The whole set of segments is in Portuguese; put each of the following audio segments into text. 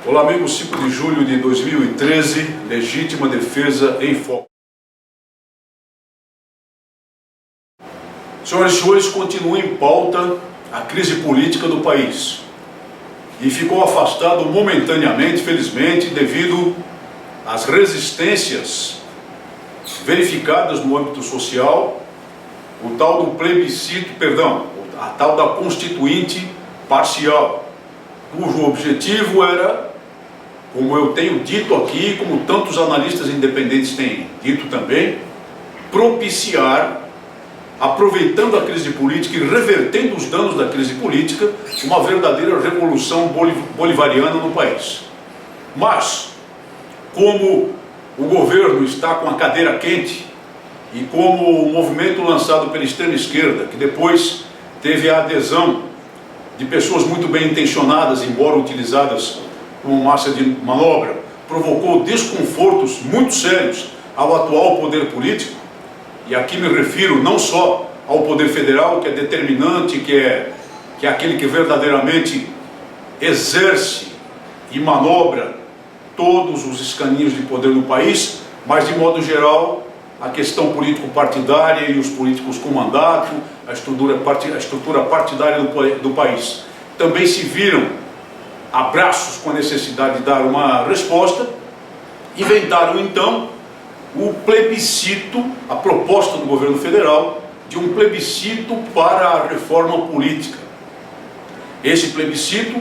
Olá, amigos. 5 de julho de 2013, legítima defesa em foco. Senhoras e senhores, continua em pauta a crise política do país e ficou afastado momentaneamente, felizmente, devido às resistências verificadas no âmbito social, o tal do plebiscito, a tal da constituinte parcial, cujo objetivo era, como eu tenho dito aqui, como tantos analistas independentes têm dito também, propiciar, aproveitando a crise política e revertendo os danos da crise política, uma verdadeira revolução bolivariana no país. Mas, como o governo está com a cadeira quente e como o movimento lançado pela extrema esquerda, que depois teve a adesão de pessoas muito bem intencionadas, embora utilizadas como massa de manobra, provocou desconfortos muito sérios ao atual poder político, e aqui me refiro não só ao poder federal, que é determinante, que é aquele que verdadeiramente exerce e manobra todos os escaninhos de poder no país, mas de modo geral a questão político-partidária e os políticos com mandato, a estrutura partidária do país. Também se viram abraços com a necessidade de dar uma resposta, inventaram então o plebiscito, a proposta do governo federal de um plebiscito para a reforma política. Esse plebiscito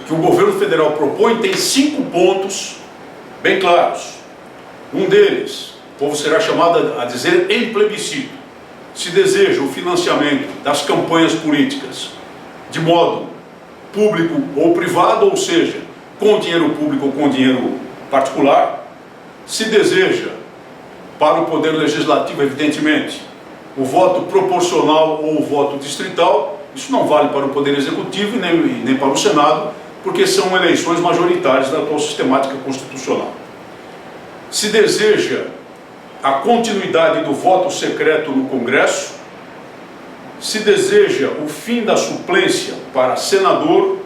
que o governo federal propõe tem 5 pontos bem claros. Um deles, o povo será chamado a dizer em plebiscito, se deseja o financiamento das campanhas políticas de modo público ou privado, ou seja, com dinheiro público ou com dinheiro particular. Se deseja, para o poder legislativo, evidentemente, o voto proporcional ou o voto distrital. Isso não vale para o poder executivo nem para o Senado, porque são eleições majoritárias da atual sistemática constitucional. Se deseja a continuidade do voto secreto no Congresso, se deseja o fim da suplência para senador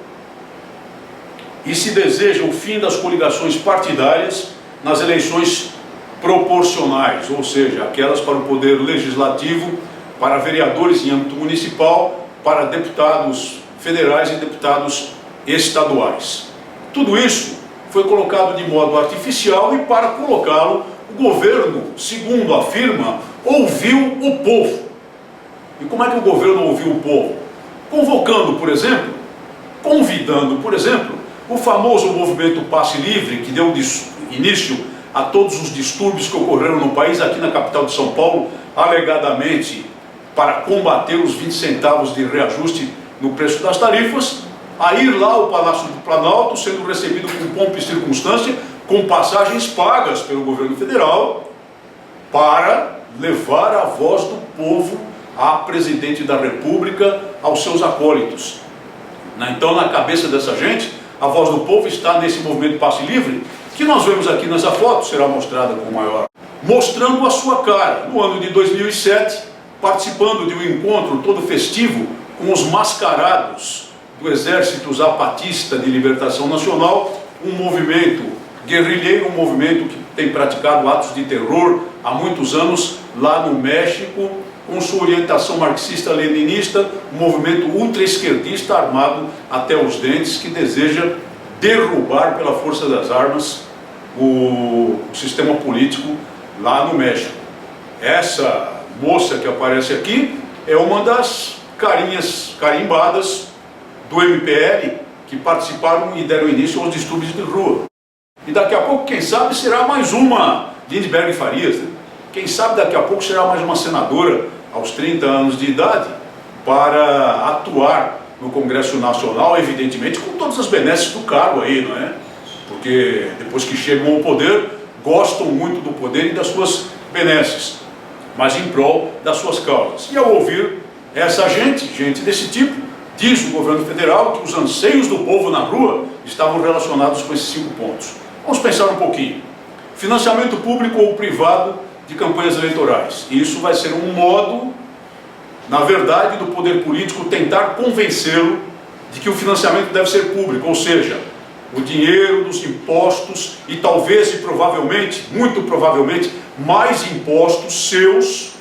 e se deseja o fim das coligações partidárias nas eleições proporcionais, ou seja, aquelas para o poder legislativo, para vereadores em âmbito municipal, para deputados federais e deputados estaduais. Tudo isso foi colocado de modo artificial e, para colocá-lo, o governo, segundo afirma, ouviu o povo. E como é que o governo ouviu o povo? Convocando, por exemplo, convidando, por exemplo, o famoso movimento Passe Livre, que deu início a todos os distúrbios que ocorreram no país, aqui na capital de São Paulo, alegadamente para combater os 20 centavos de reajuste no preço das tarifas, a ir lá ao Palácio do Planalto, sendo recebido com pompa e circunstância, com passagens pagas pelo governo federal, para levar a voz do povo a presidente da República, aos seus acólitos. Então, na cabeça dessa gente, a voz do povo está nesse movimento Passe Livre, que nós vemos aqui nessa foto, será mostrada com maior, mostrando a sua cara. No ano de 2007, participando de um encontro todo festivo com os mascarados do Exército Zapatista de Libertação Nacional, um movimento guerrilheiro, um movimento que tem praticado atos de terror há muitos anos lá no México, com sua orientação marxista-leninista, um movimento ultra-esquerdista armado até os dentes, que deseja derrubar pela força das armas o sistema político lá no México. Essa moça que aparece aqui é uma das carinhas carimbadas do MPL que participaram e deram início aos distúrbios de rua. E daqui a pouco, quem sabe, será mais uma Lindbergh Farias, né? Quem sabe daqui a pouco será mais uma senadora aos 30 anos de idade para atuar no Congresso Nacional, evidentemente com todas as benesses do cargo aí, não é? Porque depois que chegam ao poder, gostam muito do poder e das suas benesses, mas em prol das suas causas. E ao ouvir essa gente desse tipo, diz o governo federal que os anseios do povo na rua estavam relacionados com esses 5 pontos. Vamos pensar um pouquinho. Financiamento público ou privado de campanhas eleitorais. Isso vai ser um modo, na verdade, do poder político tentar convencê-lo de que o financiamento deve ser público, ou seja, o dinheiro dos impostos e talvez e provavelmente, muito provavelmente, mais impostos seus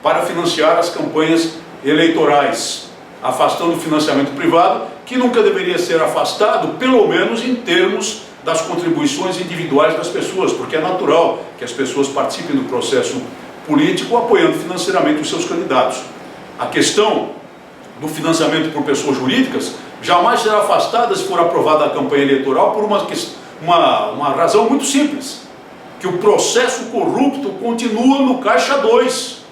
para financiar as campanhas eleitorais, afastando o financiamento privado, que nunca deveria ser afastado, pelo menos em termos das contribuições individuais das pessoas, porque é natural que as pessoas participem do processo político apoiando financeiramente os seus candidatos. A questão do financiamento por pessoas jurídicas jamais será afastada se for aprovada a campanha eleitoral por uma razão muito simples, que o processo corrupto continua no Caixa 2.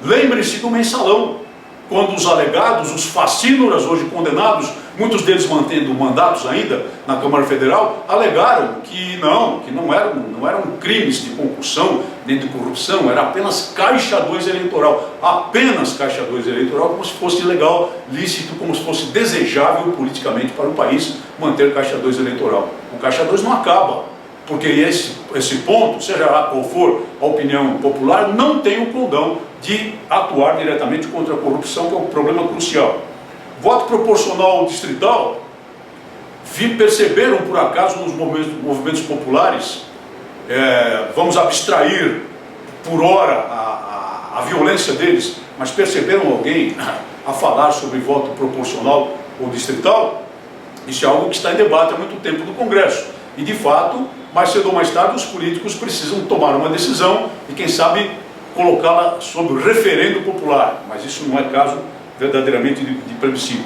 Lembre-se do mensalão, quando os alegados, os facínoras hoje condenados, muitos deles mantendo mandatos ainda na Câmara Federal, alegaram que não eram crimes de concussão nem de corrupção, era apenas Caixa 2 eleitoral, apenas Caixa 2 eleitoral, como se fosse legal, lícito, como se fosse desejável politicamente para o país manter Caixa 2 eleitoral. O Caixa 2 não acaba, porque esse ponto, seja lá qual for a opinião popular, não tem o condão de atuar diretamente contra a corrupção, que é um problema crucial. Voto proporcional distrital, perceberam por acaso nos movimentos populares, vamos abstrair por hora a violência deles, mas perceberam alguém a falar sobre voto proporcional ou distrital? Isso é algo que está em debate há muito tempo no Congresso. E de fato, mais cedo ou mais tarde, os políticos precisam tomar uma decisão e quem sabe colocá-la sob o referendo popular, mas isso não é caso verdadeiramente de plebiscito.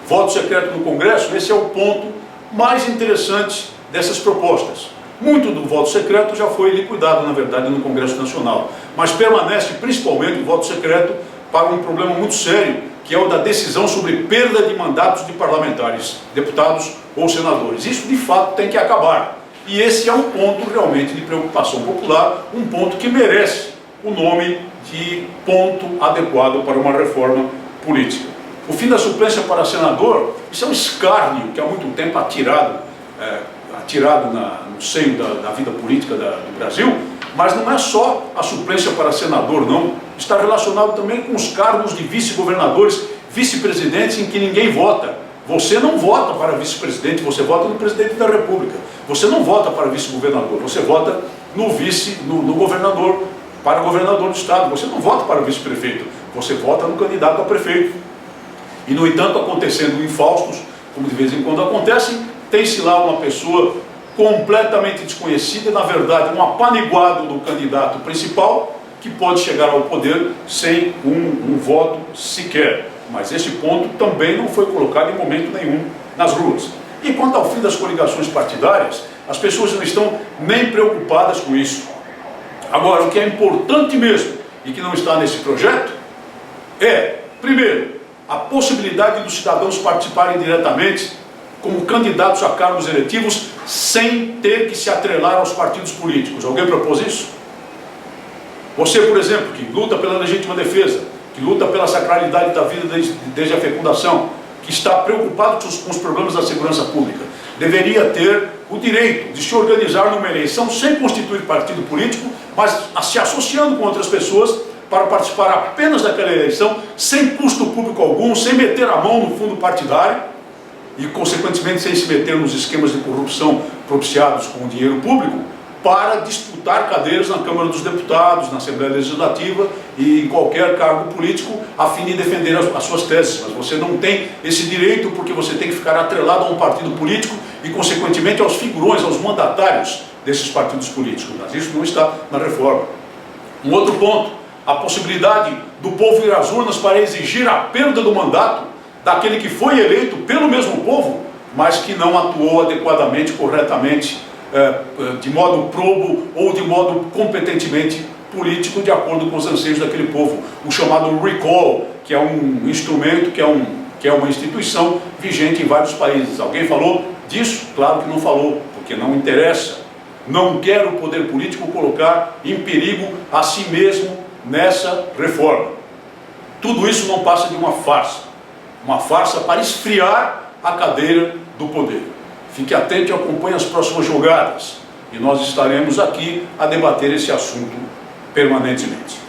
Voto secreto no Congresso, esse é o ponto mais interessante dessas propostas. Muito do voto secreto já foi liquidado, na verdade, no Congresso Nacional, mas permanece principalmente o voto secreto para um problema muito sério, que é o da decisão sobre perda de mandatos de parlamentares, deputados ou senadores. Isso de fato tem que acabar. E esse é um ponto realmente de preocupação popular, um ponto que merece o nome de ponto adequado para uma reforma política. O fim da suplência para senador, isso é um escárnio que há muito tempo atirado no seio da vida política do Brasil, mas não é só a suplência para senador, não. Está relacionado também com os cargos de vice-governadores, vice-presidentes em que ninguém vota. Você não vota para vice-presidente, você vota no presidente da República. Você não vota para vice-governador, você vota no governador, para governador do estado. Você não vota para vice-prefeito, você vota no candidato a prefeito. E, no entanto, acontecendo infaustos, como de vez em quando acontecem, tem-se lá uma pessoa completamente desconhecida, na verdade, um apaniguado do candidato principal, que pode chegar ao poder sem um voto sequer. Mas esse ponto também não foi colocado em momento nenhum nas ruas. E quanto ao fim das coligações partidárias, as pessoas não estão nem preocupadas com isso. Agora, o que é importante mesmo, e que não está nesse projeto, é, primeiro, a possibilidade dos cidadãos participarem diretamente como candidatos a cargos eletivos sem ter que se atrelar aos partidos políticos. Alguém propôs isso? Você, por exemplo, que luta pela legítima defesa, que luta pela sacralidade da vida desde a fecundação, que está preocupado com os problemas da segurança pública, deveria ter o direito de se organizar numa eleição sem constituir partido político, mas se associando com outras pessoas para participar apenas daquela eleição, sem custo público algum, sem meter a mão no fundo partidário e, consequentemente, sem se meter nos esquemas de corrupção propiciados com o dinheiro público, para disputar cadeiras na Câmara dos Deputados, na Assembleia Legislativa e em qualquer cargo político, a fim de defender as suas teses. Mas você não tem esse direito porque você tem que ficar atrelado a um partido político e, consequentemente, aos figurões, aos mandatários desses partidos políticos. Mas isso não está na reforma. Um outro ponto, a possibilidade do povo ir às urnas para exigir a perda do mandato daquele que foi eleito pelo mesmo povo, mas que não atuou adequadamente, corretamente, de modo probo ou de modo competentemente político, de acordo com os anseios daquele povo. O chamado recall, que é um instrumento, que é uma instituição vigente em vários países. Alguém falou disso? Claro que não falou, porque não interessa. Não quer o poder político colocar em perigo a si mesmo nessa reforma. Tudo isso não passa de uma farsa para esfriar a cadeira do poder. Fique atento e acompanhe as próximas jogadas, e nós estaremos aqui a debater esse assunto permanentemente.